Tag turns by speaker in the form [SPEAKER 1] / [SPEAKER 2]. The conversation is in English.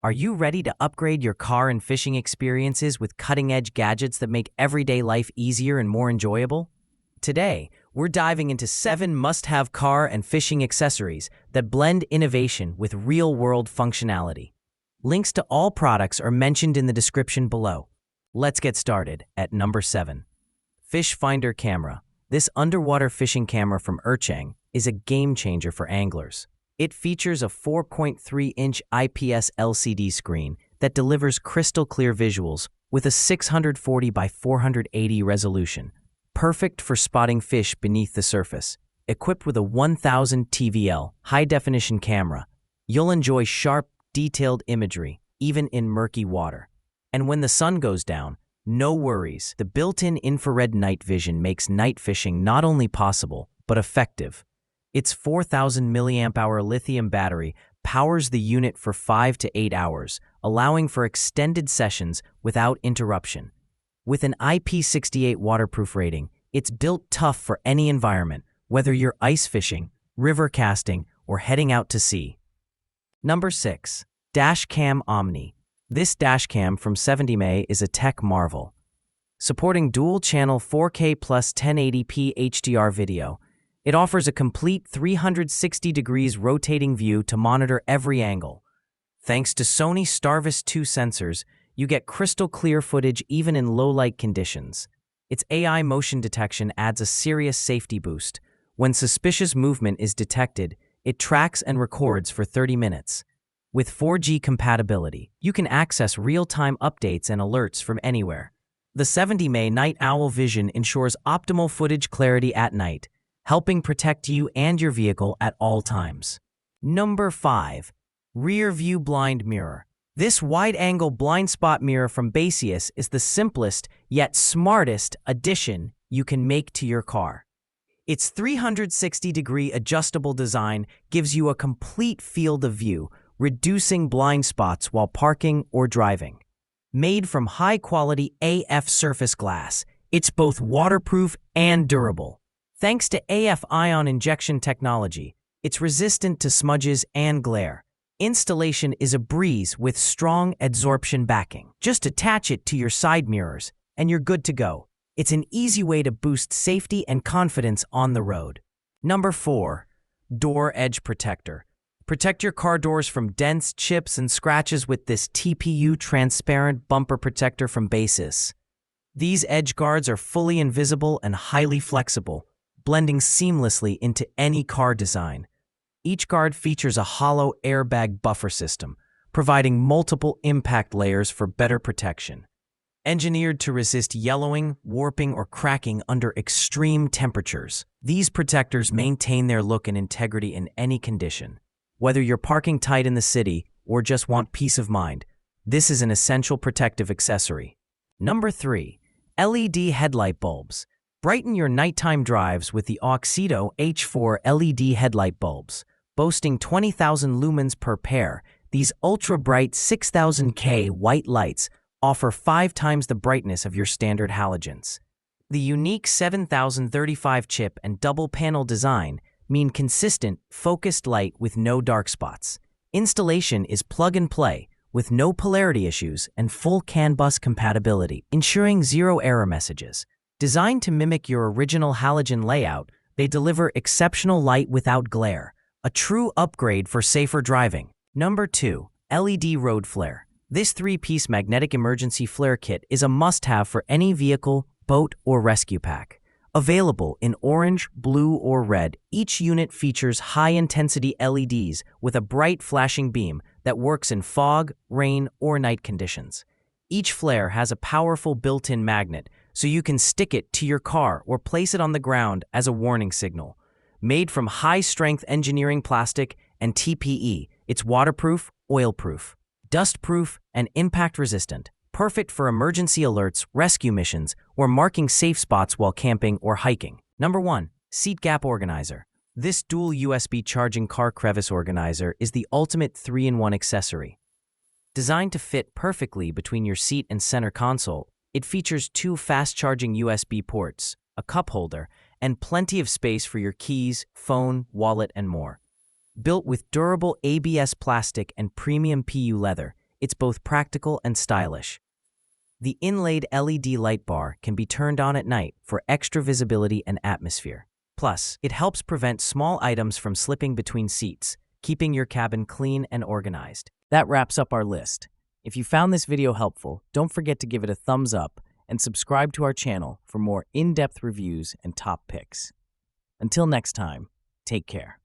[SPEAKER 1] Are you ready to upgrade your car and fishing experiences with cutting-edge gadgets that make everyday life easier and more enjoyable? Today, we're diving into 7 must-have car and fishing accessories that blend innovation with real-world functionality. Links to all products are mentioned in the description below. Let's get started at number 7. Fish Finder Camera. This underwater fishing camera from Erchang is a game-changer for anglers. It features a 4.3-inch IPS LCD screen that delivers crystal-clear visuals with a 640 by 480 resolution, perfect for spotting fish beneath the surface. Equipped with a 1000 TVL high-definition camera, you'll enjoy sharp, detailed imagery, even in murky water. And when the sun goes down, no worries. The built-in infrared night vision makes night fishing not only possible, but effective. Its 4,000 mAh lithium battery powers the unit for 5 to 8 hours, allowing for extended sessions without interruption. With an IP68 waterproof rating, it's built tough for any environment, whether you're ice fishing, river casting, or heading out to sea. Number 6. Cam Omni. This dashcam from 70mm is a tech marvel. Supporting dual-channel 4K plus 1080p HDR video, it offers a complete 360 degrees rotating view to monitor every angle. Thanks to Sony Starvis 2 sensors, you get crystal clear footage even in low-light conditions. Its AI motion detection adds a serious safety boost. When suspicious movement is detected, it tracks and records for 30 minutes. With 4G compatibility, you can access real-time updates and alerts from anywhere. The 70mm Night Owl Vision ensures optimal footage clarity at night, helping protect you and your vehicle at all times. Number 5. Rearview Blind Mirror. This wide-angle blind spot mirror from Baseus is the simplest yet smartest addition you can make to your car. Its 360-degree adjustable design gives you a complete field of view, reducing blind spots while parking or driving. Made from high-quality AF surface glass, it's both waterproof and durable. Thanks to AF ion injection technology, it's resistant to smudges and glare. Installation is a breeze with strong adsorption backing. Just attach it to your side mirrors, and you're good to go. It's an easy way to boost safety and confidence on the road. Number 4. Door Edge Protector. Protect your car doors from dents, chips, and scratches with this TPU transparent bumper protector from Baseus. These edge guards are fully invisible and highly flexible, blending seamlessly into any car design. Each guard features a hollow airbag buffer system, providing multiple impact layers for better protection. Engineered to resist yellowing, warping, or cracking under extreme temperatures, these protectors maintain their look and integrity in any condition. Whether you're parking tight in the city or just want peace of mind, this is an essential protective accessory. Number 3. LED Headlight Bulbs. Brighten your nighttime drives with the Oxydo H4 LED headlight bulbs. Boasting 20,000 lumens per pair, these ultra-bright 6000K white lights offer 5 times the brightness of your standard halogens. The unique 7035 chip and double-panel design mean consistent, focused light with no dark spots. Installation is plug-and-play, with no polarity issues and full CAN bus compatibility, ensuring zero error messages. Designed to mimic your original halogen layout, they deliver exceptional light without glare, a true upgrade for safer driving. Number 2. LED Road Flare. This 3-piece magnetic emergency flare kit is a must-have for any vehicle, boat, or rescue pack. Available in orange, blue, or red, each unit features high-intensity LEDs with a bright flashing beam that works in fog, rain, or night conditions. Each flare has a powerful built-in magnet, so you can stick it to your car or place it on the ground as a warning signal. Made from high-strength engineering plastic and TPE, it's waterproof, oil-proof, dust-proof, and impact-resistant, perfect for emergency alerts, rescue missions, or marking safe spots while camping or hiking. Number 1. Seat Gap Organizer. This dual USB charging car crevice organizer is the ultimate 3-in-1 accessory. Designed to fit perfectly between your seat and center console, it features 2 fast-charging USB ports, a cup holder, and plenty of space for your keys, phone, wallet, and more. Built with durable ABS plastic and premium PU leather, It's both practical and stylish. The inlaid LED light bar can be turned on at night for extra visibility and atmosphere. Plus, it helps prevent small items from slipping between seats, keeping your cabin clean and organized. That wraps up our list. If you found this video helpful, don't forget to give it a thumbs up and subscribe to our channel for more in-depth reviews and top picks. Until next time, take care.